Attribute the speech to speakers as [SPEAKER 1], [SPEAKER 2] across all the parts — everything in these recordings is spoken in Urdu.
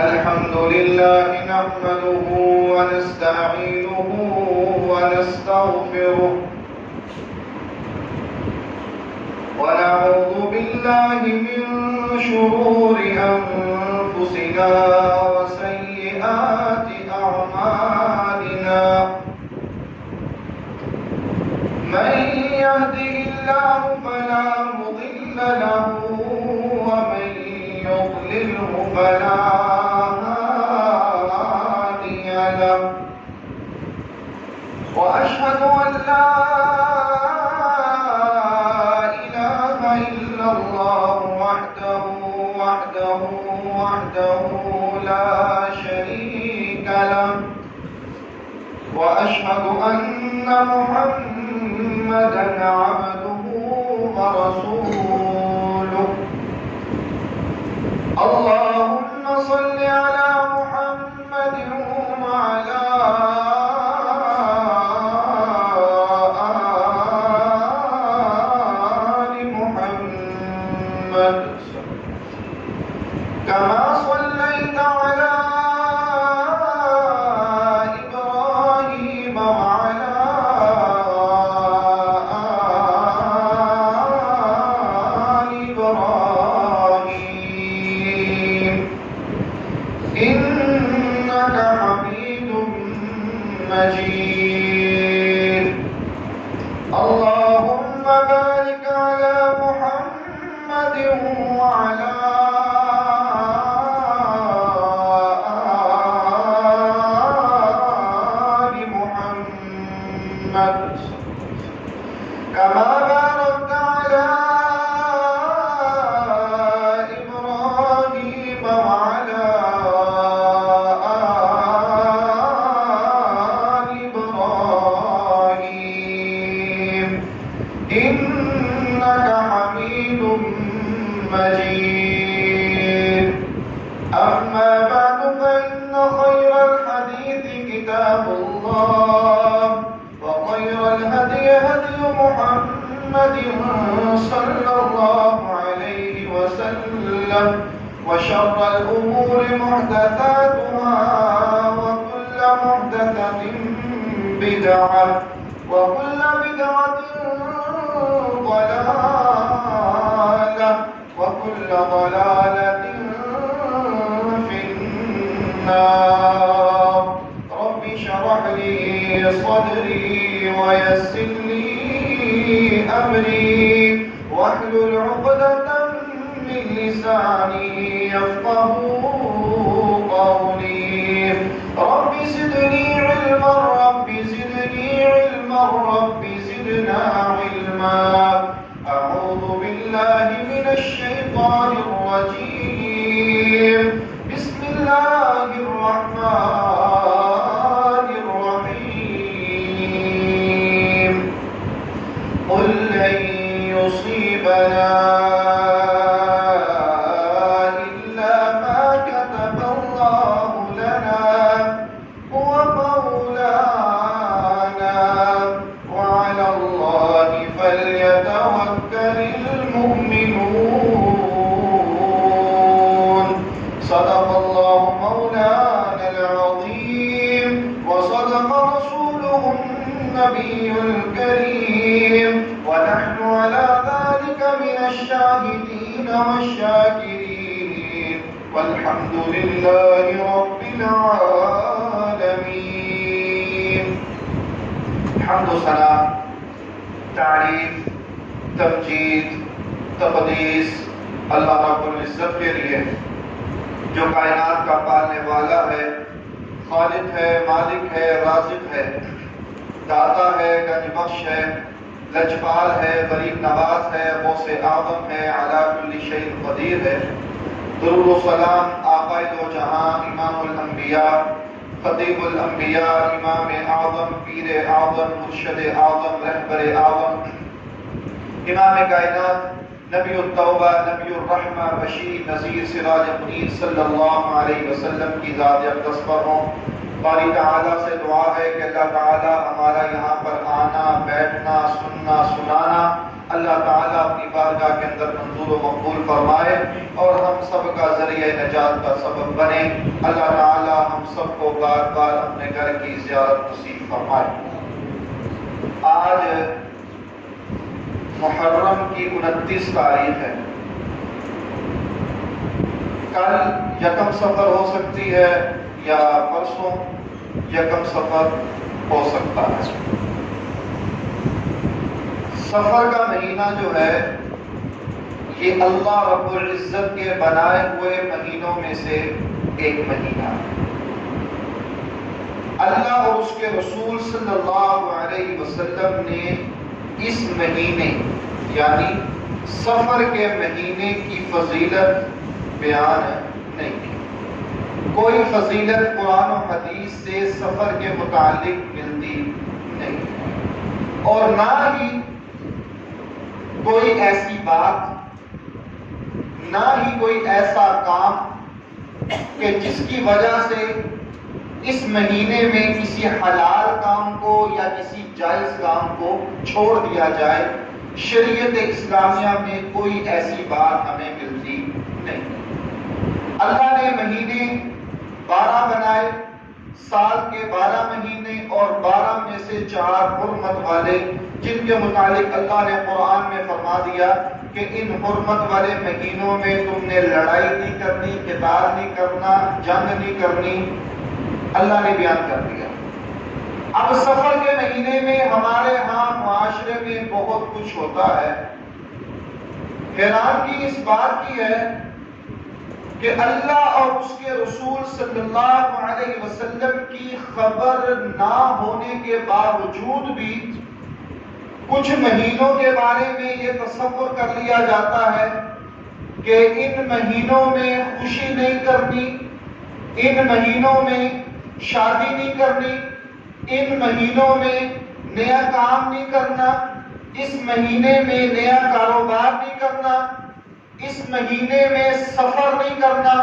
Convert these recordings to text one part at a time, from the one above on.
[SPEAKER 1] الحمد لله نحمده ونستعينه ونستغفره ونعوذ بالله من شرور أنفسنا وسيئات أعمالنا من يهده الله فلا مضل له ومن يضلله فلا هادي له وأشهد أن لا إله إلا الله وحده لا شريك له وأشهد أن محمدًا عبده ورسوله اللهم صل على محمد وعلى آل محمد كما صليت على إبراهيم وعلى آل إبراهيم إنك حميد مجيد اللهم بارك على محمد وعلى آل محمد كما باركت على إبراهيم وعلى آل إبراهيم إنك حميد مجيد أما بعد فإن خير الحديث كتاب الله وخير الهدي هدي محمد صلى الله عليه وسلم وشر الأمور محدثاتها وكل محدثة بدعة وكل بدعة ضلالة وكل ضلالة في النار رب اشرح لي صدري ويسر لي أمري واحلل عقدة من لساني يفقهوا قولي رب زدني علما رب زدني علما رب زدنا علما أعوذ بالله من الشيطان الرجيم بسم الله الرحمن الرحيم قل لن يصيبنا إلا ما كتب الله لنا هو مولانا وعلى الله فليتوكل المؤمنون صدق الله مولانا العظيم وصدق رسوله النبي الكريم ونحن على ذلك من الشاهدين والشاكرين والحمد لله رب العالمين حمد و ثنا تعریف تمجید تقدیس اللہ رب العزت کے لیے جو کائنات کا پالنے والا ہے خالق ہے مالک ہے رازق ہے داتا ہے گنج بخش ہے لجپال ہے غریب نواز ہے غوث اعظم ہے علی کل شیء قدیر ہے درود و سلام آقا دو جہاں امام الانبیاء خطیب الانبیاء امام اعظم پیر اعظم مرشد اعظم رہبر اعظم امام کائنات نبی التوبہ نبی الرحمہ بشیر نذیر سراج منیر صلی اللہ علیہ وسلم کی ذات اقدس پر ہوں باری تعالیٰ سے دعا ہے کہ اللہ تعالیٰ ہمارا یہاں پر آنا بیٹھنا سننا سنانا اللہ تعالیٰ اپنی بارگاہ کے اندر منظور و مقبول فرمائے اور ہم سب کا ذریعہ نجات کا سبب بنے۔ اللہ تعالیٰ ہم سب کو بار بار اپنے گھر کی زیارت نصیب فرمائے۔ آج محرم کی 29 تاریخ ہے۔ کل یکم سفر ہو سکتی ہے یا پرسوں یکم سفر ہو سکتا ہے۔ سفر کا مہینہ جو ہے یہ اللہ رب العزت کے بنائے ہوئے مہینوں میں سے ایک مہینہ ہے۔ اللہ اور اس کے رسول صلی اللہ علیہ وسلم نے اس مہینے یعنی سفر کے مہینے کی فضیلت بیان نہیں کی۔ کوئی فضیلت قرآن و حدیث سے سفر کے متعلق ملتی نہیں، اور نہ ہی کوئی ایسی بات، نہ ہی کوئی ایسا کام کہ جس کی وجہ سے اس مہینے میں کسی حلال کام کو یا کسی جائز کام کو چھوڑ دیا جائے۔ شریعت اسلامیہ میں کوئی ایسی بات ہمیں ملتی نہیں۔ اللہ نے مہینے 12 بنائے، سال کے 12 مہینے، اور 12 میں سے 4 حرمت والے، جن کے متعلق اللہ نے قرآن میں فرما دیا کہ ان حرمت والے مہینوں میں تم نے لڑائی نہیں کرنی، قتال نہیں کرنا، جنگ نہیں کرنی، اللہ نے بیان کر دیا۔ اب سفر کے مہینے میں ہمارے ہاں معاشرے میں بہت کچھ ہوتا ہے۔ حیرانگی اس بات کی ہے کہ اللہ اور اس کے رسول صلی اللہ علیہ وسلم کی خبر نہ ہونے کے باوجود بھی کچھ مہینوں کے بارے میں یہ تصور کر لیا جاتا ہے کہ ان مہینوں میں خوشی نہیں کرنی، ان مہینوں میں شادی نہیں کرنی، ان مہینوں میں نیا کام نہیں کرنا، اس مہینے میں نیا کاروبار نہیں کرنا، اس مہینے میں سفر نہیں کرنا،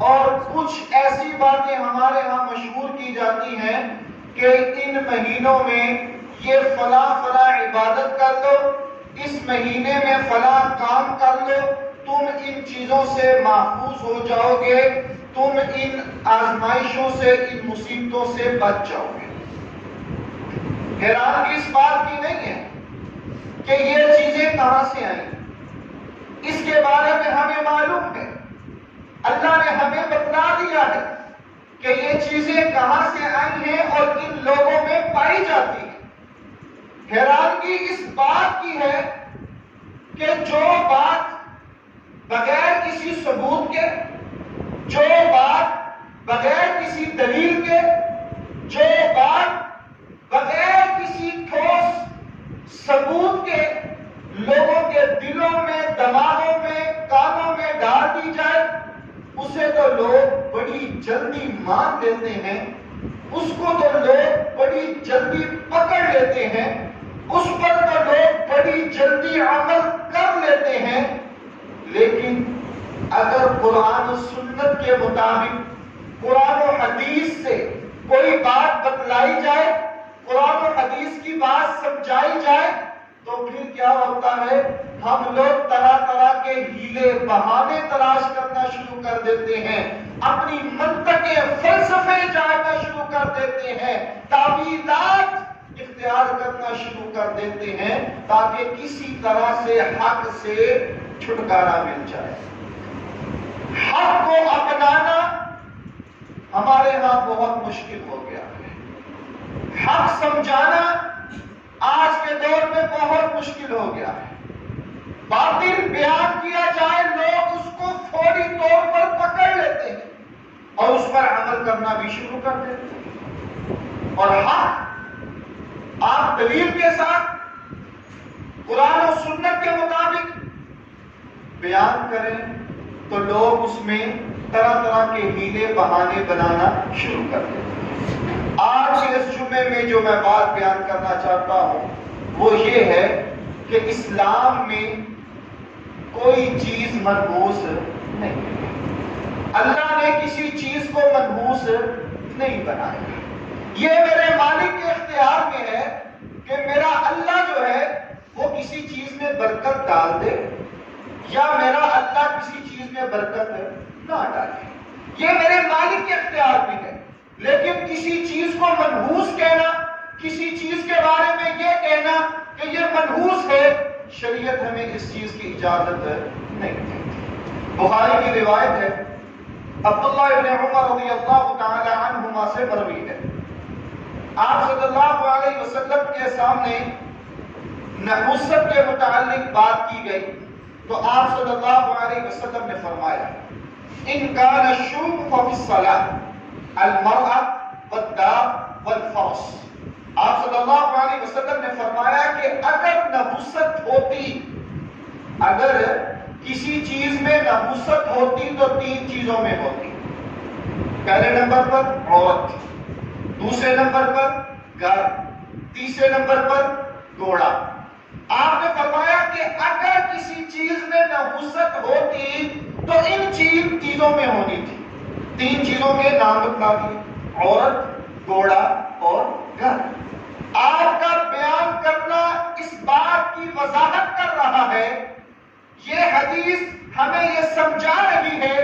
[SPEAKER 1] اور کچھ ایسی باتیں ہمارے ہاں مشہور کی جاتی ہیں کہ ان مہینوں میں یہ فلاں عبادت کر لو، اس مہینے میں فلاں کام کر لو، تم ان چیزوں سے محفوظ ہو جاؤ گے، تم ان آزمائشوں سے، ان مصیبتوں سے بچ جاؤ گے۔ حیرانگی اس بات کی نہیں ہے کہ یہ چیزیں کہاں سے آئیں، اس کے بارے میں ہمیں معلوم ہے، اللہ نے ہمیں بتلا دیا ہے کہ یہ چیزیں کہاں سے آئی ہیں اور ان لوگوں میں پائی جاتی ہیں۔ حیرانگی اس بات کی ہے کہ جو بات بغیر کسی ثبوت کے، جو بات بغیر کسی دلیل کے، جو بات بغیر کسی ٹھوس ثبوت کے لوگوں کے دلوں میں، دماغوں میں، کانوں میں ڈال دی جائے، اسے تو لوگ بڑی جلدی مان لیتے ہیں، اس کو تو لوگ بڑی جلدی پکڑ لیتے ہیں، اس پر تو لوگ بڑی جلدی عمل کر لیتے ہیں۔ لیکن اگر قرآن و سنت کے مطابق قرآن و حدیث سے کوئی بات بتلائی جائے، قرآن و حدیث کی بات سمجھائی جائے، تو پھر کیا ہوتا ہے، ہم لوگ طرح طرح کے ہیلے بہانے تلاش کرنا شروع کر دیتے ہیں، اپنی منطقیں، فلسفے جاننا شروع کر دیتے ہیں، تعویلات اختیار کرنا شروع کر دیتے ہیں، تاکہ کسی طرح سے حق سے چھٹکارا مل جائے۔ حق کو اپنانا ہمارے ہاں بہت مشکل ہو گیا ہے، حق سمجھانا آج کے دور میں بہت مشکل ہو گیا ہے۔ باطل بیان کیا جائے، لوگ اس کو فوری طور پر پکڑ لیتے ہیں اور اس پر عمل کرنا بھی شروع کر دیتے ہیں، اور حق آپ دلیل کے ساتھ قرآن و سنت کے مطابق بیان کریں تو لوگ اس میں طرح طرح کے ہیلے بہانے بنانا شروع کر دیتے ہیں۔ آج اس جمعے میں جو میں بات بیان کرنا چاہتا ہوں وہ یہ ہے کہ اسلام میں کوئی چیز منحوس نہیں ہے، اللہ نے کسی چیز کو منحوس نہیں بنایا۔ یہ میرے مالک کے اختیار میں ہے کہ میرا اللہ جو ہے وہ کسی چیز میں برکت ڈال دے یا میرا اللہ کسی چیز میں برکت نہ ڈالے، یہ میرے مالک کے اختیار میں ہے۔ لیکن کسی چیز کو منحوس کہنا، کسی چیز کے بارے میں یہ کہنا کہ یہ منحوس ہے، شریعت ہمیں اس چیز کی اجازت نہیں دیتی۔ بخاری کی روایت ہے، عبداللہ ابن عمر رضی اللہ تعالی عنہما سے مروی ہے، آپ صلی اللہ علیہ وسلم کے سامنے نحوست کے متعلق بات کی گئی تو آپ صلی اللہ علیہ وسلم نے فرمایا ان کان الشوق ففی الصلاۃ المرأة والداب والفرس۔ آپ صلی اللہ علیہ وسلم نے فرمایا کہ اگر نحوست ہوتی، اگر کسی چیز میں نحوست ہوتی تو تین چیزوں میں ہوتی۔ پہلے نمبر پر عورت، دوسرے نمبر پر گھر، تیسرے نمبر پر گھوڑا۔ آپ نے فرمایا کہ اگر کسی چیز میں نحوست ہوتی تو ان چیزوں میں ہونی تھی۔ تین چیزوں کے نام بتلا دیے، عورت، گھوڑا اور گھر۔ آپ کا بیان کرنا اس بات کی وضاحت کر رہا ہے، یہ حدیث ہمیں یہ سمجھا رہی ہے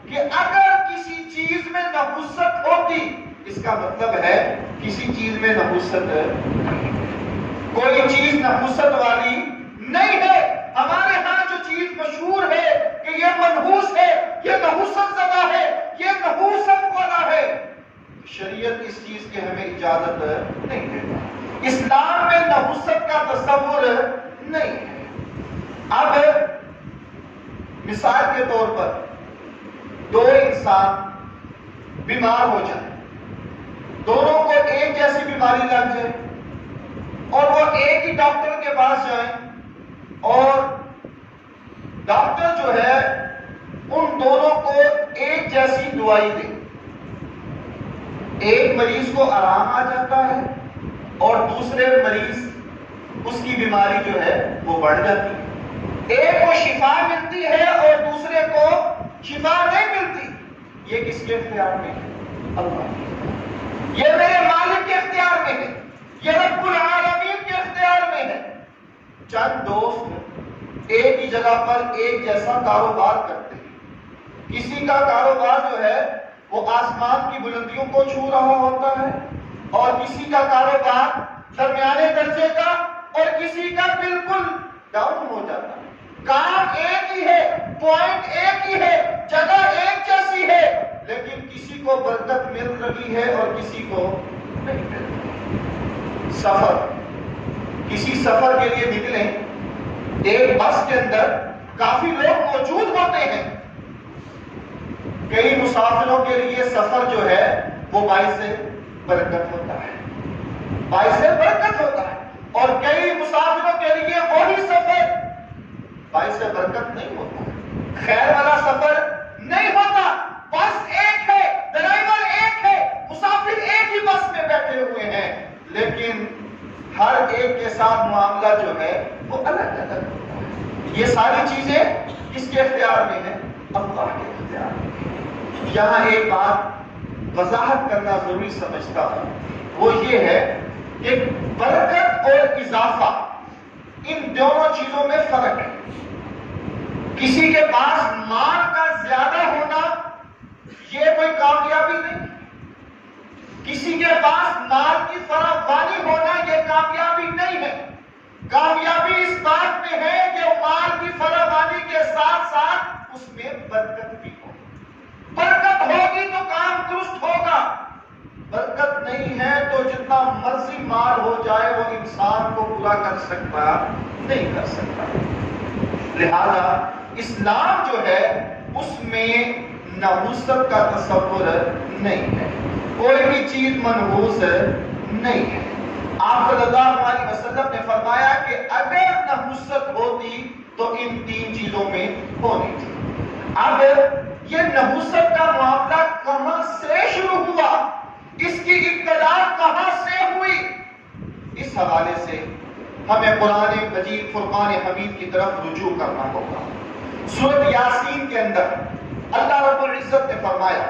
[SPEAKER 1] کہ اگر کسی چیز میں نحوست ہوتی، اس کا مطلب ہے کسی چیز میں نحوست، کوئی چیز نحوست والی نہیں ہے۔ ہمارے ہاں جو چیز مشہور ہے کہ یہ منحوس ہے، یہ نحوست زدہ ہے، یہ نحوست والا ہے، شریعت اس چیز کی ہمیں اجازت نہیں دیتا۔ اسلام میں نحوست کا تصور نہیں ہے۔ اب مثال کے طور پر دو انسان بیمار ہو جائیں، دونوں کو ایک جیسی بیماری لگ جائے اور وہ ایک ہی ڈاکٹر کے پاس جائیں اور ڈاکٹر جو ہے ان دونوں کو ایک جیسی دوائی دے، ایک مریض کو آرام آ جاتا ہے اور دوسرے مریض اس کی بیماری جو ہے وہ بڑھ جاتی ہے۔ ایک کو شفا ملتی ہے اور دوسرے کو شفا نہیں ملتی۔ یہ کس کے اختیار میں ہے؟ اللہ کی۔ یہ میرے مالک کے اختیار میں ہے، یہ رب العالمین کے اختیار میں ہے۔ چند دوست ایک ہی جگہ پر ایک جیسا کاروبار کرتے ہیں، کسی کا کاروبار جو ہے وہ آسمان کی بلندیوں کو چھو رہا ہوتا ہے اور کسی کا کاروبار درمیانے درجے کا اور کسی کا بالکل ڈاؤن ہو جاتا ہے۔ کام ایک ہی ہے، پوائنٹ ایک ہی ہے، جگہ ایک جیسی ہے، لیکن کسی کو برکت مل رہی ہے اور کسی کو نہیں مل رہی۔ سفر، کسی سفر کے لیے نکلیں، ایک بس کے اندر کافی لوگ موجود ہوتے ہیں، کئی مسافروں کے لیے سفر جو ہے وہ باعث برکت ہوتا ہے، باعث برکت ہوتا ہے، اور کئی مسافروں کے لیے وہی سفر باعث برکت نہیں ہوتا، خیر والا سفر نہیں ہوتا۔ بس ایک ہے، ڈرائیور ایک ہے، مسافر ایک ہی بس میں بیٹھے ہوئے ہیں، لیکن ہر ایک کے ساتھ معاملہ جو ہے وہ الگ الگ ہوتا ہے۔ یہ ساری چیزیں کس کے اختیار میں ہیں؟ اللہ کے اختیار میں۔ یہاں ایک بات وضاحت کرنا ضروری سمجھتا ہوں، وہ یہ ہے کہ برکت اور اضافہ ان دونوں چیزوں میں فرق ہے۔ کسی کے پاس مال کا زیادہ ہونا یہ کوئی کامیابی نہیں، کسی کے پاس مال کی فراوانی ہونا یہ کامیابی نہیں ہے۔ کامیابی اس بات میں ہے کہ مال کی فراوانی کے ساتھ ساتھ اس میں برکت بھی ہو۔ برکت ہوگی تو کام درست ہوگا، برکت نہیں ہے تو جتنا مرضی مال ہو جائے وہ انسان کو پورا کر سکتا نہیں کر سکتا۔ لہذا اسلام جو ہے اس میں نحوست کا تصور نہیں ہے، کوئی بھی چیز منحوس نہیں ہے۔ آپ صلی اللہ علیہ وسلم نے فرمایا کہ اگر نحوست ہوتی تو ان تین چیزوں میں ہونی تھی۔ اب یہ نحوست کا معاملہ کہاں سے شروع ہوا، اس کی ابتدا کہاں سے ہوئی، اس حوالے سے ہمیں قرآن مجید فرقان حمید کی طرف رجوع کرنا ہوگا۔ سورۃ یاسین کے اندر اللہ رب العزت نے فرمایا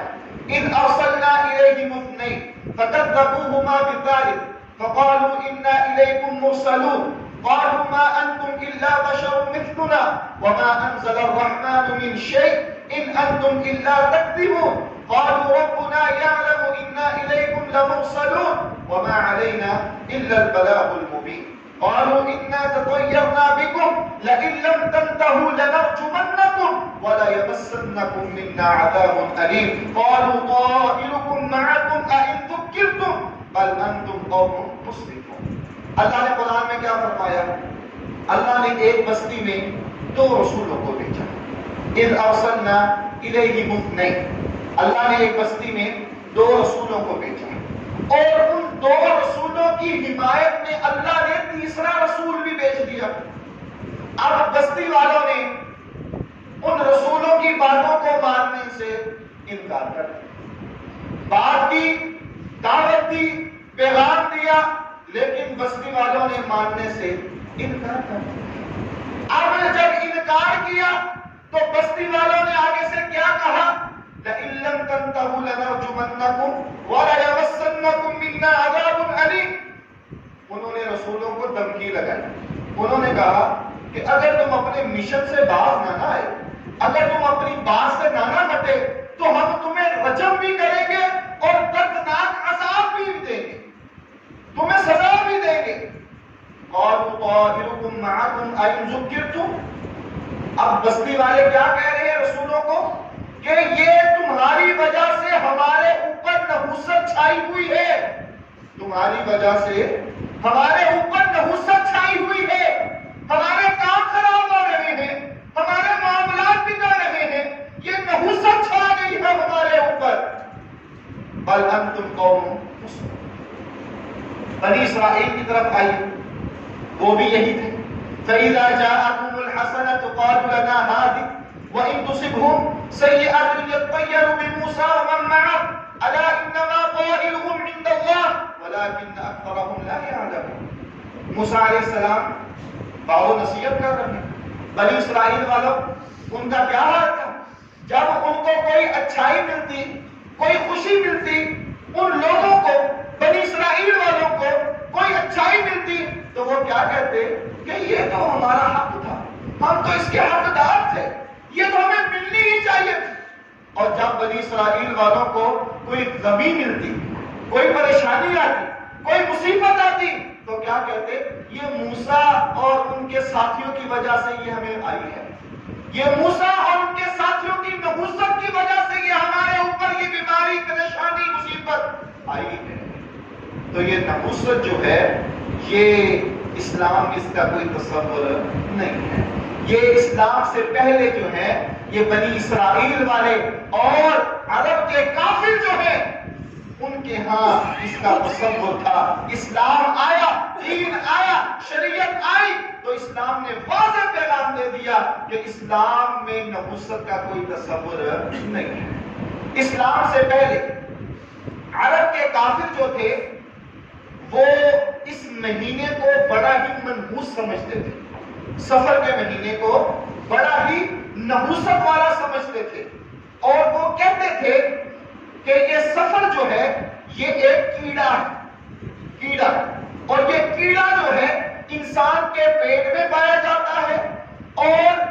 [SPEAKER 1] اِذْ أَرْسَلْنَا إِلَيْهِمُ اثْنَيْنِ فَكَذَّبُوهُمَا بِالثَّالِثِ فَقَالُوا إِنَّا إِلَيْكُمْ مُرْسَلُونَ قالوا ما انتم الا بشر مثلنا وما انزل الرحمن من شيء ان انتم الا تكذبون قالوا ربنا يعلم انا اليكم لمرسلون وما علينا الا البلاغ المبين قالوا انا تطيرنا بكم لئن لم تنتهوا لنرجمنكم وليمسنكم منا عذاب اليم قالوا طائركم معكم أئن ذكرتم بل انتم قوم مسرفون. اللہ نے قرآن میں کیا فرمایا؟ اللہ نے ایک بستی میں 2 رسولوں کو بھیجا. اذ ارسلنا الیہم اثنین. اللہ نے ایک بستی میں 2 رسولوں کو بھیجا اور ان 2 رسولوں کی حمایت میں اللہ نے تیسرا رسول بھی بھیج دیا. اب بستی والوں نے ان رسولوں کی باتوں کو ماننے سے انکار کر دیا. بات کی، دعوت دی، پیغام دیا، لیکن بستی والوں نے ماننے سے انکار کر دیا. اب جب انکار کیا تو بستی والوں نے آگے سے کیا کہا؟ لئن لم تنتهوا لنرجمنكم وليمسنكم منا عذاب أليم. انہوں نے رسولوں کو دھمکی لگائی. انہوں نے کہا کہ اگر تم اپنے مشن سے باز نہ آئے، اگر تم اپنی بات سے نہ ہٹے تو ہم تمہیں رجم بھی کریں گے اور دردناک عذاب بھی دیں گے، تمہیں سزا بھی دیں گے. قالوا طائركم معكم أئن ذكرتم. اب بستی والے کیا کہہ رہے ہیں رسولوں کو کہ یہ تمہاری وجہ سے ہمارے اوپر نحوست چھائی ہوئی ہے، تمہاری وجہ سے ہمارے اوپر نحوست چھائی ہوئی ہے، ہمارے کام خراب ہو رہے ہیں، ہمارے معاملات بگڑ رہے ہیں، یہ نحوست چھا گئی ہے ہمارے اوپر. بل انتم قوم مسرفون. بنی اسرائیل کی طرف آئی، وہ بھی یہی تھے. فَإِذَا جَاءَتْهُمُ الْحَسَنَةُ قَالُوا لَنَا هَٰذِهِ وَإِن تُصِبْهُمْ سَيِّئَةٌ يَطَّيَّرُوا بِمُوسَىٰ وَمَن مَّعَهُ أَلَا إِنَّمَا طَائِرُهُمْ عِندَ اللَّهِ وَلَٰكِنَّ أَكْثَرَهُمْ لَا يَعْلَمُونَ. موسیٰ علیہ السلام باو نصیحت کر رہے ہیں. بنی اسرائیل والوں ان کا کیا حال تھا؟ جب ان کو کوئی اچھائی ملتی، کوئی خوشی ملتی، ان لوگوں کو، بنی اسرائیل والوں کو کوئی اچھائی ملتی تو وہ کیا کہتے کہ یہ تو ہمارا حق تھا، ہم تو اس کے حقدار تھے، یہ تو ہمیں ملنی ہی چاہیے تھی. اور جب بنی اسرائیل والوں کو کوئی غمی ملتی، کوئی پریشانی آتی، کوئی مصیبت آتی تو کیا کہتے؟ یہ موسیٰ اور ان کے ساتھیوں کی وجہ سے یہ ہمیں آئی ہے، یہ موسیٰ اور ان کے ساتھیوں کی نحوست کی وجہ سے یہ ہمارے اوپر یہ بیماری، پریشانی، مصیبت آئی ہے. تو یہ نحوست جو ہے یہ اسلام اس کا کوئی تصور نہیں ہے. یہ اسلام سے پہلے جو ہے یہ بنی اسرائیل والے اور عرب کے کافر جو ہیں ان کے ہاں اس کا تصور تھا. اسلام آیا، دین آیا، شریعت آئی تو اسلام نے واضح پیغام دے دیا کہ اسلام میں نحوست کا کوئی تصور نہیں ہے. اسلام سے پہلے عرب کے کافر جو تھے وہ اس مہینے کو بڑا ہی منحوس سمجھتے تھے، سفر کے مہینے کو بڑا ہی نحوست والا سمجھتے تھے اور وہ کہتے تھے کہ یہ سفر جو ہے یہ ایک کیڑا ہے، کیڑا، اور یہ کیڑا جو ہے انسان کے پیٹ میں پایا جاتا ہے اور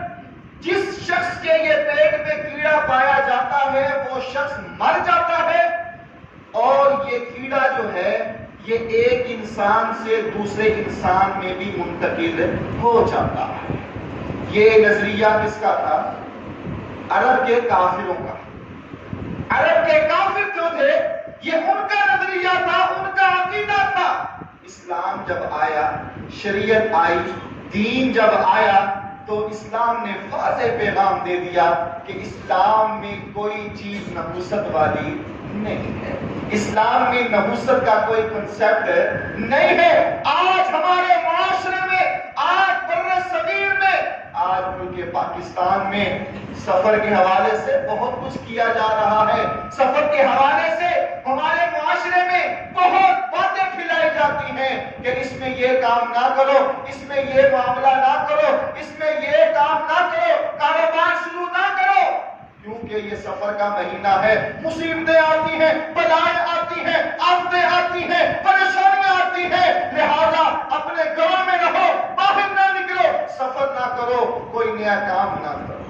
[SPEAKER 1] جس شخص کے یہ پیٹ میں کیڑا پایا جاتا ہے وہ شخص مر جاتا ہے اور یہ کیڑا جو ہے یہ ایک انسان سے دوسرے انسان میں بھی منتقل ہو جاتا ہے. یہ نظریہ کس کا تھا؟ عرب کے کافروں کا. عرب کے کافر جو تھے یہ ان کا نظریہ تھا، ان کا عقیدہ تھا. اسلام جب آیا، شریعت آئی، دین جب آیا تو اسلام نے واضح پیغام دے دیا کہ اسلام میں کوئی چیز نحوست والی نہیں ہے، اسلام میں نحوست کا کوئی کنسپٹ نہیں ہے. آج ہمارے معاشرے میں، آج بر صغیر میں، آج ملک پاکستان میں سفر کے حوالے سے بہت کچھ کیا جا رہا ہے. سفر کے حوالے سے ہمارے معاشرے میں بہت باتیں پھیلائی جاتی ہیں کہ اس میں یہ کام نہ کرو، اس میں یہ معاملہ نہ کرو، اس میں یہ کام نہ کرو، کاروبار شروع نہ کرو، کیونکہ یہ سفر کا مہینہ ہے. مصیبتیں آتی ہیں، بلائیں آتی ہیں، آفتیں آتی ہیں، پریشانیاں آتی ہیں، لہذا اپنے گھروں میں رہو، کوئی نیا کام نہ کرو۔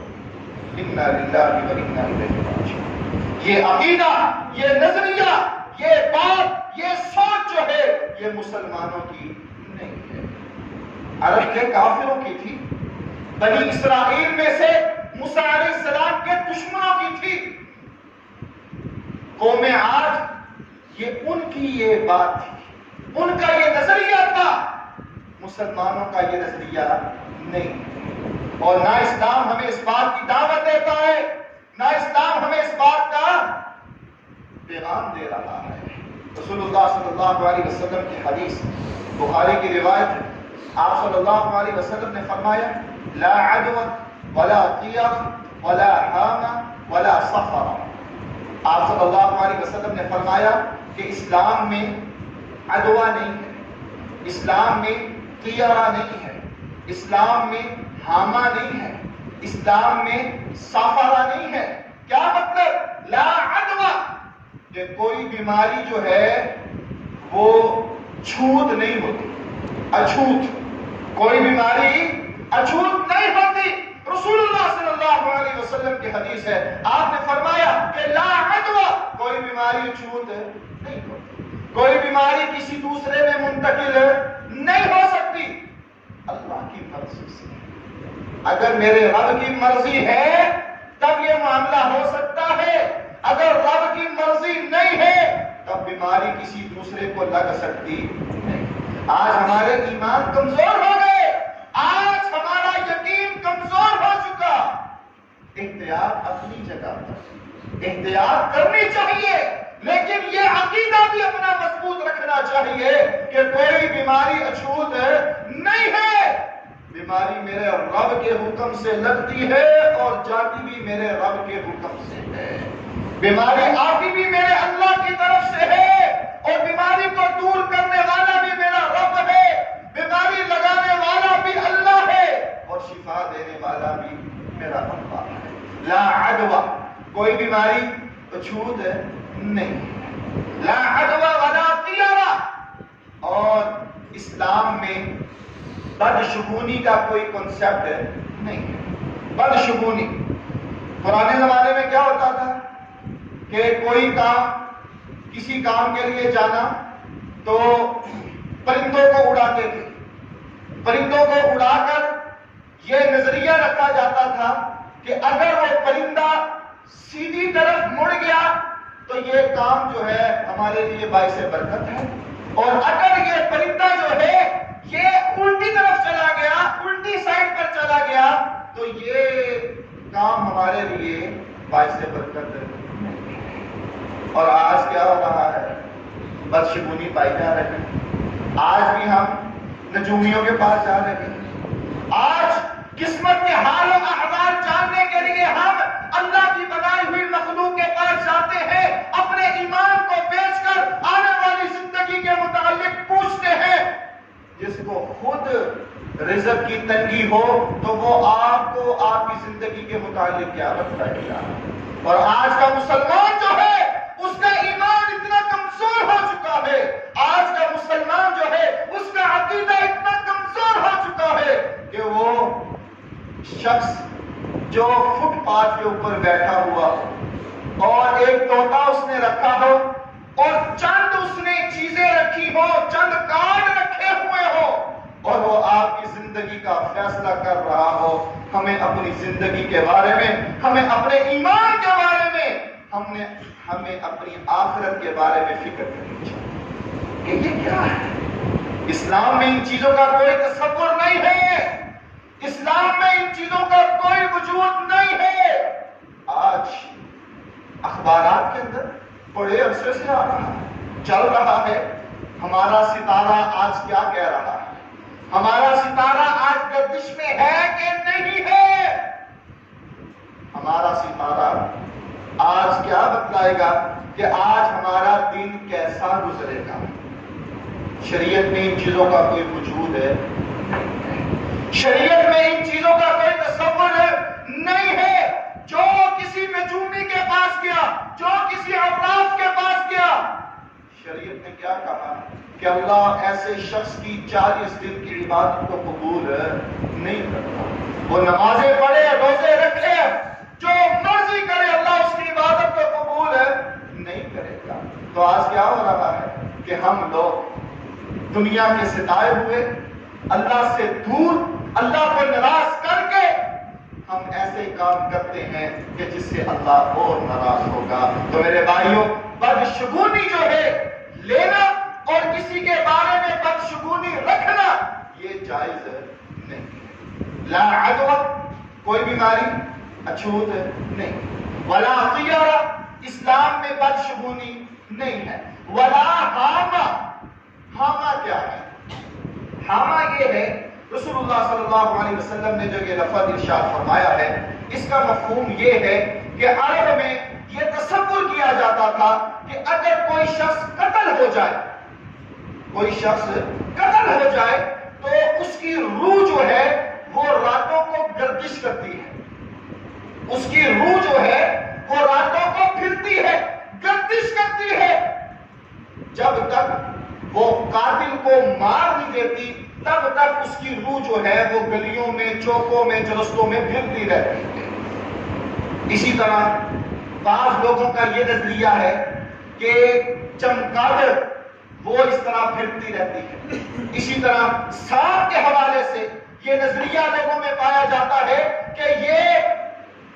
[SPEAKER 1] انا للہ و انا الیہ راجعون۔ یہ عقیدہ، یہ نظریہ، یہ بات، یہ سوچ جو ہے یہ مسلمانوں کی نہیں ہے، عرب کے کافروں کی تھی، بنی اسرائیل میں سے موسیٰ علیہ السلام کے دشمنوں کی تھی۔ قوم عاد یہ ان کی یہ بات تھی، ان کا یہ نظریہ تھا، مسلمانوں کا یہ نظریہ نہیں۔ اور نہ اسلام ہمیں اس بات کی دعوت دیتا ہے، نہ اسلام ہمیں اس بات کا پیغام دے رہا ہے۔ رسول اللہ صلی اللہ علیہ وسلم کی حدیث، بخاری کی روایت ہے، آپ صلی اللہ علیہ وسلم نے فرمایا لا عدوى ولا طير ولا حام ولا صفر۔ آپ صلی اللہ علیہ وسلم نے فرمایا کہ اسلام میں عدوہ نہیں ہے، اسلام میں طیرہ نہیں ہے، اسلام میں حامہ نہیں ہے، اسلام میں صفرہ نہیں ہے۔ کیا مطلب؟ لا عدوہ، کہ کوئی بیماری جو ہے وہ چھوت نہیں ہوتی، اچھوت، کوئی بیماری اچھوت نہیں ہوتی۔ رسول اللہ صلی اللہ علیہ وسلم کی حدیث ہے، آپ نے فرمایا کہ لا عدوہ، کوئی بیماری اچھوت نہیں ہوتی، کوئی بیماری کسی دوسرے میں منتقل نہیں ہو سکتی، اللہ کی مرضی سے۔ اگر میرے رب کی مرضی ہے تب یہ معاملہ ہو سکتا ہے، اگر رب کی مرضی نہیں ہے تب بیماری کسی دوسرے کو لگ سکتی نہیں۔ آج ہمارے ایمان کمزور ہو گئے، آج ہمارا یقین کمزور ہو چکا۔ احتیاط اپنی جگہ پر احتیاط کرنی چاہیے، لیکن یہ عقیدہ بھی اپنا مضبوط رکھنا چاہیے کہ کوئی بیماری اچھوت نہیں ہے، بیماری میرے رب کے حکم سے لگتی ہے اور جاتی بھی میرے رب کے حکم سے ہے، بیماری آتی بھی میرے اللہ کی طرف سے ہے، اور بیماری کو دور کرنے والا بھی میرا رب ہے، بیماری لگانے والا بھی اللہ ہے، اور شفا دینے والا بھی میرا اللہ ہے۔ لا عدوہ، کوئی بیماری اچھوت نہیں، لا عدوہ ولا طیرہ۔ اور اسلام میں بدشگونی کا کوئی کنسپٹ نہیں ہے۔ بدشگونی پرانے زمانے میں کیا ہوتا تھا کہ کوئی کام، کسی کام کے لیے جانا تو پرندوں کو اڑاتے تھے، پرندوں کو اڑا کر یہ نظریہ رکھا جاتا تھا کہ اگر وہ پرندہ سیدھی طرف مڑ گیا تو یہ کام جو ہے ہمارے لیے باعث برکت ہے، اور اگر یہ پرندہ جو ہے یہ الٹی طرف چلا گیا، الٹی سائڈ پر چلا گیا تو یہ کام ہمارے لیے باعث برکت ہے۔ اور آج کیا ہو رہا ہے؟ بدشگونی پائی جا رہی ہے۔ آج بھی ہم نجومیوں کے پاس جا رہے ہیں، آج قسمت کے حال و احوال جاننے کے لیے ہم اللہ کی بنائی ہوئی مخلوق کے پاس جاتے ہیں، اپنے ایمان کو بیچ کر آنے والی زندگی کے متعلق پوچھتے ہیں۔ جس کو خود رزق کی تنگی ہو تو وہ آپ کو آپ کی زندگی کے متعلق کیا بتائے گا؟ اور آج کا مسلمان جو ہے اس کا ایمان اتنا کمزور ہو چکا ہے، آج کا مسلمان جو ہے اس کا عقیدہ اتنا کمزور ہو چکا ہے کہ وہ شخص جو فٹ پاتھ کے اوپر بیٹھا ہوا ہو اور ایک طوطا اس نے رکھا ہو اور چند اس نے چیزیں رکھی ہو، چند کارڈ رکھے ہوئے ہو، اور وہ آپ کی زندگی کا فیصلہ کر رہا ہو، ہمیں اپنی زندگی کے بارے میں، ہمیں اپنے ایمان کے بارے میں، ہمیں اپنی آخرت کے بارے میں فکر کرنی چاہیے کہ یہ کیا ہے۔ اسلام میں ان چیزوں کا کوئی تصور نہیں ہے، اسلام میں ان چیزوں کا کوئی وجود نہیں ہے۔ آج اخبارات کے اندر بڑے عرصے سے آ رہا ہے، چل رہا ہے، ہمارا ستارہ آج کیا کہہ رہا ہے، ہمارا ستارہ آج گردش میں ہے کہ نہیں ہے، ہمارا ستارہ آج کیا بتلائے گا کہ آج ہمارا دن کیسا گزرے گا۔ شریعت میں ان چیزوں کا کوئی وجود ہے، شریعت میں ان چیزوں کا کوئی تصور نہیں ہے۔ جو کسی نجومی کے پاس گیا، جو کسی عراف کے پاس گیا، شریعت نے کیا کہا کہ اللہ ایسے شخص کی 40 دن کی عبادت کو قبول نہیں کرتا. وہ نمازیں پڑھے, روزے رکھے, جو مرضی کرے, اللہ اس کی عبادت کو قبول نہیں کرے گا. تو آج کیا ہو رہا ہے کہ ہم لوگ دنیا کے ستائے ہوئے, اللہ سے دور, اللہ کو ناراض کر کے ہم ایسے کام کرتے ہیں کہ جس سے اللہ اور ناراض ہوگا. تو میرے بھائیوں, بدشگونی جو ہے لینا اور کسی کے بارے میں بدشگونی رکھنا یہ جائز نہیں ہے. لا عدوہ, کوئی بیماری, اچھوت نہیں. ولا طیرہ, اسلام میں بدشگونی نہیں ہے. ولا حامہ, حامہ کیا ہے؟ حامہ یہ ہے, رسول اللہ صلی اللہ علیہ وسلم نے جو یہ لفظ ارشاد فرمایا ہے, اس کا مفہوم یہ ہے کہ عرب میں یہ تصور کیا جاتا تھا کہ اگر کوئی شخص قتل ہو جائے, کوئی شخص قتل ہو جائے تو اس کی روح جو ہے وہ راتوں کو گردش کرتی ہے. اس کی روح جو ہے وہ راتوں کو پھرتی ہے, گردش کرتی ہے. جب تک وہ قاتل کو مار نہیں دیتی تب تک اس کی روح جو ہے وہ گلیوں میں, چوکوں میں, چرستوں میں پھرتی رہتی ہے. اسی طرح بعض لوگوں کا یہ نظریہ ہے کہ چمگادڑ وہ اس طرح پھرتی رہتی ہے. اسی طرح سانپ کے حوالے سے یہ نظریہ لوگوں میں پایا جاتا ہے کہ یہ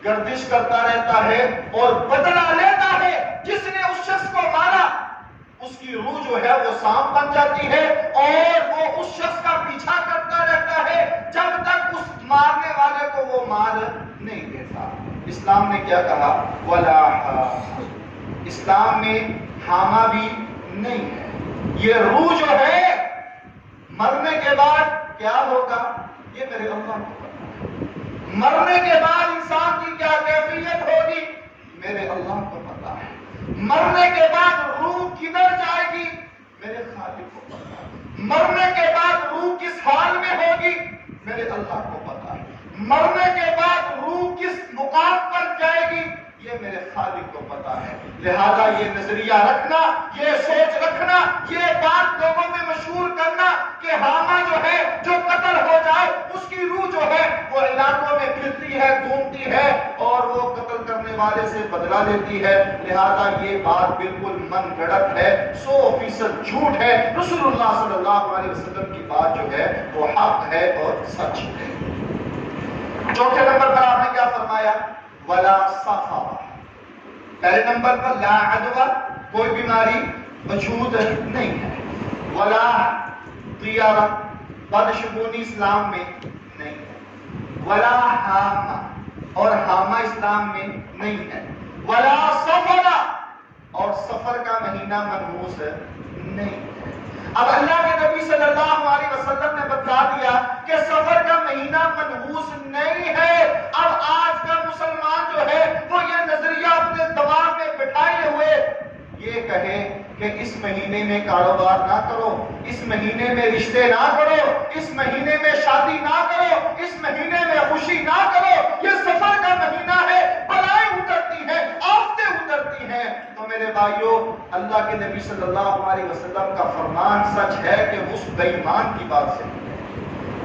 [SPEAKER 1] گردش کرتا رہتا ہے اور بدلہ لیتا ہے. جس نے اس شخص کو مارا اس کی روح جو ہے وہ سانپ بن جاتی ہے اور وہ اس شخص کا پیچھا کرتا رہتا ہے جب تک اس مارنے والے کو وہ مار نہیں دیتا. اسلام نے کیا کہا؟ ولا حامہ, اسلام میں حامہ بھی نہیں ہے. یہ روح جو ہے مرنے کے بعد کیا ہوگا یہ میرے اللہ کو پتا ہے. مرنے کے بعد انسان کی کیا کیفیت ہوگی میرے اللہ کو پتا ہے. مرنے کے بعد روح کدھر جائے گی میرے خالق کو پتا ہے. مرنے کے بعد روح کس حال میں ہوگی میرے اللہ کو پتا ہے. مرنے کے بعد روح کس مقام پر جائے گی یہ میرے خالق کو پتا ہے. لہذا یہ نظریہ رکھنا, یہ سوچ رکھنا, یہ بات لوگوں میں مشہور کرنا کہ حامہ جو ہے جو قتل ہو جائے اس کی روح جو ہے وہ علاقوں میں پھرتی ہے, گھومتی ہے اور وہ قتل کرنے والے سے بدلہ لیتی ہے. لہذا یہ بات بالکل من گھڑت ہے, 100% جھوٹ ہے. رسول اللہ صلی اللہ علیہ وسلم کی بات جو ہے وہ حق ہے اور سچ ہے. چوتھے نمبر پر آپ نے کیا فرمایا؟ ولا صفا. پہلے نمبر پر لا عدوہ, کوئی بیماری, اچھوت نہیں ہے. ولا طیرہ, بدشگونی اسلام میں نہیں ہے. ولا حامہ, اور حامہ اسلام میں نہیں ہے. ولا سفر, اور سفر کا مہینہ منحوس نہیں ہے. اب اللہ کے نبی صلی اللہ علیہ وسلم نے بتا دیا کہ سفر کا مہینہ منحوس نہیں ہے. اب آج کا مسلمان جو ہے وہ یہ نظریہ اپنے دماغ میں بٹھائے ہوئے یہ کہے کہ اس مہینے میں کاروبار نہ کرو, اس مہینے میں رشتے نہ کرو, اس مہینے میں شادی نہ کرو, اس مہینے میں خوشی نہ کرو, یہ سفر کا مہینہ ہے, بلائیں اترتی ہیں, آفتیں اترتی ہیں. تو میرے بھائیوں, اللہ کے نبی صلی اللہ علیہ وسلم کا فرمان سچ ہے کہ اس بے ایمان کی بات سے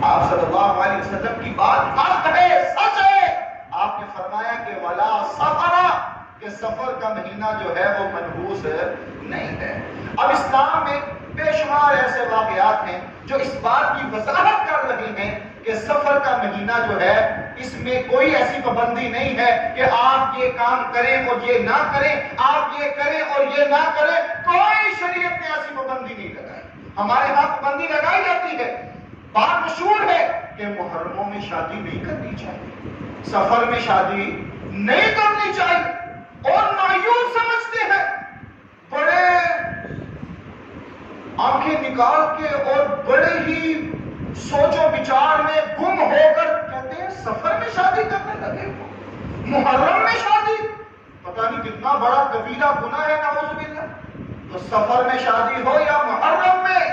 [SPEAKER 1] آپ صلی اللہ علیہ وسلم کی بات حق ہے, سچ ہے. آپ نے فرمایا کہ ولا سفر, کہ سفر کا مہینہ جو ہے وہ منحوس نہیں ہے. اب اسلام میں بے شمار ایسے واقعات ہیں جو اس بات کی وضاحت کر رہے ہیں کہ سفر کا مہینہ جو ہے اس میں کوئی ایسی پابندی نہیں ہے کہ آپ یہ کام کریں اور یہ نہ کریں, آپ یہ کریں اور یہ نہ کریں. کوئی شریعت نے ایسی پابندی نہیں لگائی. ہمارے ہاں پابندی لگائی جاتی ہے. بات مشہور ہے کہ محرموں میں شادی نہیں کرنی چاہیے, سفر میں شادی نہیں کرنی چاہیے, اور نایوب سمجھتے ہیں, بڑے آنکھیں نکال کے اور بڑے ہی سوچ و بچار میں گم ہو کر کہتے ہیں سفر میں شادی کرنے لگے ہو, محرم میں شادی, پتہ نہیں کتنا بڑا کبیرہ گناہ ہے, نعوذ باللہ. تو سفر میں شادی ہو یا محرم میں,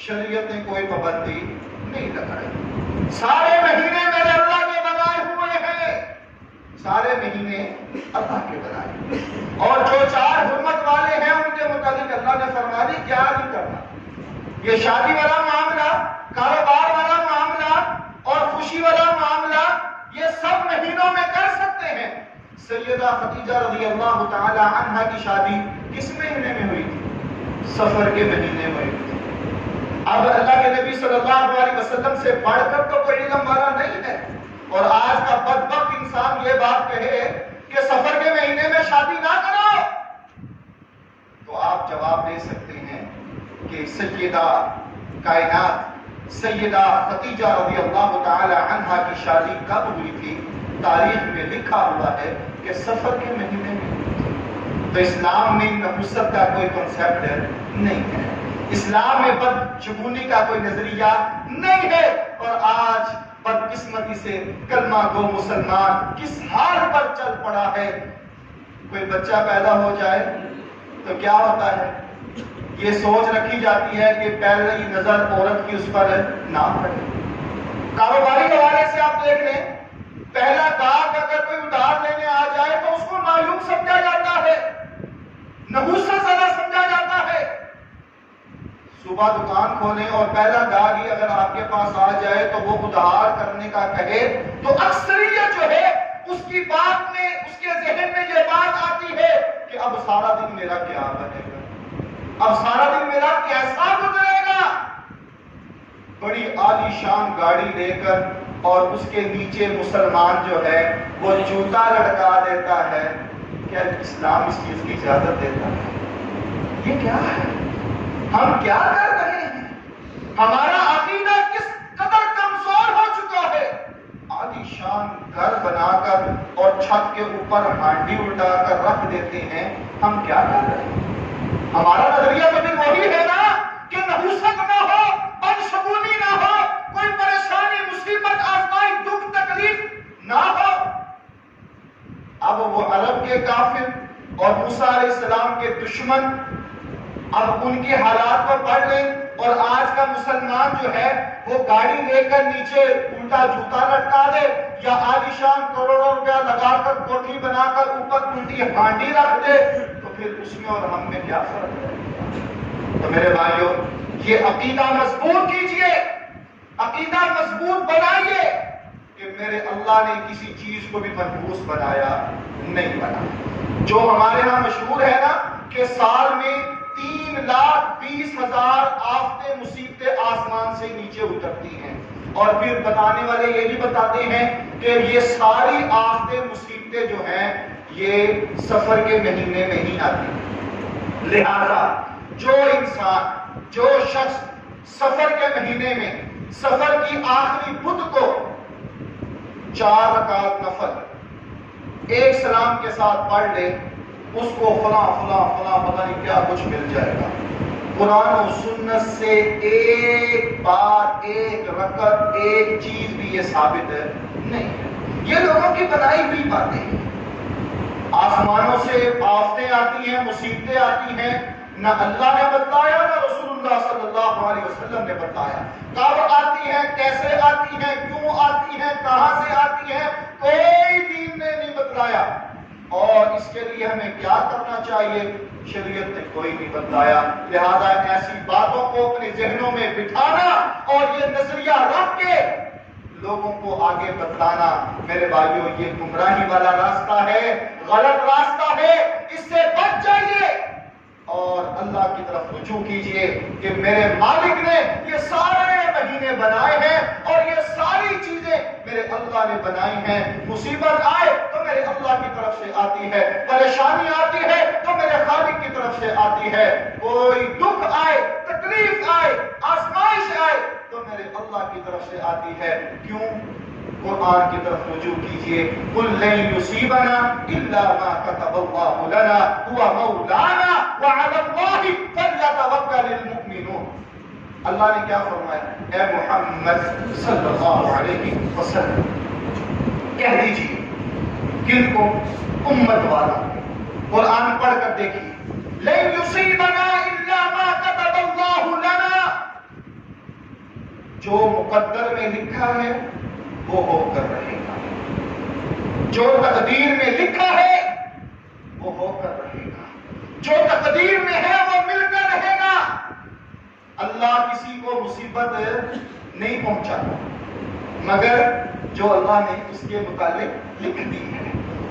[SPEAKER 1] شریعت نے کوئی پابندی نہیں لگائی. سارے مہینے میرے اللہ کے بنائے ہوئے ہیں, سارے مہینے اللہ کے بنائے, اور جو 4 حرمت والے ہیں ان کے متعلق اللہ نے فرما دی کیا نہیں کرنا. یہ شادی والا معاملہ, کاروبار والا معاملہ اور خوشی سیدہ خدیجہ رضی اللہ تعالی عنہا کی شادی کس مہینے میں ہوئی تھی؟ سفر کے مہینے میں ہوئی تھی۔ اب اللہ کے نبی صلی اللہ علیہ وسلم سے بڑھ کر تو کوئی علم والا نہیں ہے، اور آج کا بدبخت انسان یہ بات کہے کہ سفر کے مہینے میں شادی نہ کرو، تو آپ جواب دے سکتے ہیں کہ سیدہ کائنات سیدہ خدیجہ رضی اللہ تعالی عنہا کی شادی کب ہوئی تھی؟ تاریخ میں لکھا ہوا ہے کہ سفر کے مہینے میں۔ تو اسلام میں نحوست کا کوئی کنسیپٹ نہیں ہے، اسلام میں بدشگونی کا کوئی نظریہ نہیں ہے، اور آج بدقسمتی سے کلمہ گو مسلمان کس حال پر چل پڑا ہے۔ کوئی بچہ پیدا ہو جائے تو کیا ہوتا ہے؟ یہ سوچ رکھی جاتی ہے کہ پہلی نظر عورت کی اس پر نہ پڑے۔ کاروباری حوالے سے آپ دیکھ لیں، پہلا گاہک اگر کوئی ادھار لینے آ جائے تو اس کو نایاب سمجھا جاتا ہے، نحوست زدہ سمجھا جاتا ہے۔ صبح دکان کھولیں اور پہلا گاہک اگر آپ کے پاس آ جائے تو وہ ادھار کرنے کا کہے تو اکثریت جو ہے اس کی بات میں، اس کے ذہن میں یہ بات آتی ہے کہ اب سارا دن میرا کیا بنے گا، اب سارا دن میرا کیسا گزرے گا۔ بڑی عالی شان گاڑی لے کر اور اس کے نیچے مسلمان جو ہے وہ جوتا لٹکا دیتا ہے، کیا اسلام اس چیز کی اجازت دیتا ہے؟ یہ کیا ہے؟ ہم کیا کر رہے ہیں؟ ہمارا عقیدہ کس قدر کمزور ہو چکا ہے۔ عالی شان گھر بنا کر اور چھت کے اوپر ہانڈی اٹھا کر رکھ دیتے ہیں، ہم کیا کر رہے ہیں؟ ہمارا نظریہ تو بھی وہی ہے نا کہ نحوست نہ ہو، بدشگونی نہ ہو، کوئی پریشانی مصیبت آزمائی دکھ تکلیف نہ ہو۔ اب وہ عرب کے کافر اور موسیٰ علیہ السلام کے دشمن، اب ان کے حالات کو پڑھ لیں، اور آج کا مسلمان جو ہے وہ گاڑی لے کر نیچے الٹا جوتا لٹکا دے یا عالیشان کروڑوں روپیہ لگا کر کوٹھی بنا کر اوپر الٹی ہانڈی رکھ دے، تو پھر اس میں اور ہم میں کیا فرق ہے؟ تو میرے بھائیوں، یہ عقیدہ مضبوط کیجئے، عقیدہ مضبوط بنائیے کہ میرے اللہ نے کسی چیز کو بھی منحوس بنایا نہیں بنا۔ جو ہمارے ہاں مشہور ہے نا کہ سال میں 3,20,000 آفتیں مصیبتیں آسمان سے نیچے اترتی ہیں، اور پھر بتانے والے یہ بھی بتاتے ہیں کہ یہ ساری آفتیں مصیبتیں جو ہیں یہ سفر کے مہینے میں ہی آتی ہیں۔ لہذا جو انسان، جو شخص سفر کے مہینے میں سفر کی آخری بدھ کو 4 رکعت نفل ایک سلام کے ساتھ پڑھ لے، اس کو فلاں فلاں فلاں پتہ نہیں کیا کچھ مل جائے گا۔ قرآن و سنت سے ایک بات، ایک رکعت، ایک چیز بھی یہ ثابت نہیں ہے، یہ لوگوں کی بنائی ہوئی باتیں ہیں۔ آسمانوں سے آفتیں آتی ہیں، مصیبتیں آتی ہیں، نہ اللہ نے بتایا نہ رسول اللہ صلی اللہ علیہ وسلم نے بتایا۔ کب آتی ہیں، کیسے آتی ہیں، کیوں آتی ہیں، کہاں سے آتی ہیں، کوئی دین نے نہیں بتلایا، اور اس کے لیے ہمیں کیا کرنا چاہیے شریعت نے کوئی نہیں بتایا۔ لہذا ایسی باتوں کو اپنے ذہنوں میں بٹھانا اور یہ نظریہ رکھ کے لوگوں کو آگے بتلانا، میرے بھائیوں، یہ گمراہی والا راستہ ہے، غلط راستہ ہے، اس سے بچ جائیے اور اللہ کی طرف رجوع کیجئے کہ میرے مالک نے یہ سارے مہینے بنائے ہیں اور یہ ساری چیزیں میرے اللہ نے بنائی ہیں۔ مصیبت آئے تو میرے اللہ کی طرف سے آتی ہے، پریشانی آتی ہے تو میرے خالق کی طرف سے آتی ہے، کوئی دکھ آئے، تکلیف آئے، آزمائش آئے تو میرے اللہ کی طرف سے آتی ہے۔ کیوں؟ قرآن کی طرف رجوع کیجئے، قُلْ لَن يُصِيبَنَا إِلَّا مَا كَتَبَ اللَّهُ لَنَا هُوَ مَوْلَانَا وَعَلَى اللَّهِ فَلْيَتَوَكَّلِ الْمُؤْمِنُونَ۔ اللہ نے کیا فرمایا؟ اے محمد صلی اللہ علیہ وسلم کہہ دیجئے کن کو؟ امت والا۔ قرآن پڑھ کر دیکھیے، لَن يُصِيبَنَا إِلَّا مَا كَتَبَ اللَّهُ لَنَا، جو مقدر میں لکھا ہے وہ ہو کر رہے گا، جو تقدیر میں لکھا ہے وہ ہو کر رہے گا، جو تقدیر میں ہے وہ مل کر رہے گا۔ اللہ کسی کو مصیبت نہیں پہنچاتا مگر جو اللہ نے اس کے متعلق لکھ دی ہے۔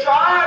[SPEAKER 1] 4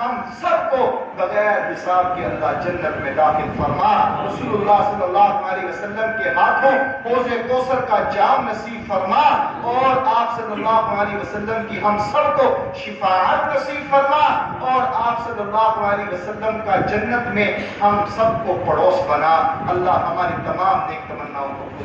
[SPEAKER 1] ہم سب کو بغیر حساب کے اللہ جنت میں داخل فرما، رسول اللہ صلی اللہ علیہ وسلم کے ہاتھوں حوض کوثر کا جام نصیب فرما، اور آپ صلی اللہ علیہ وسلم کی ہم سب کو شفاعت نصیب فرما، اور آپ صلی اللہ علیہ وسلم کا جنت میں ہم سب کو پڑوس بنا۔ اللہ ہماری تمام نیک تمناؤں کو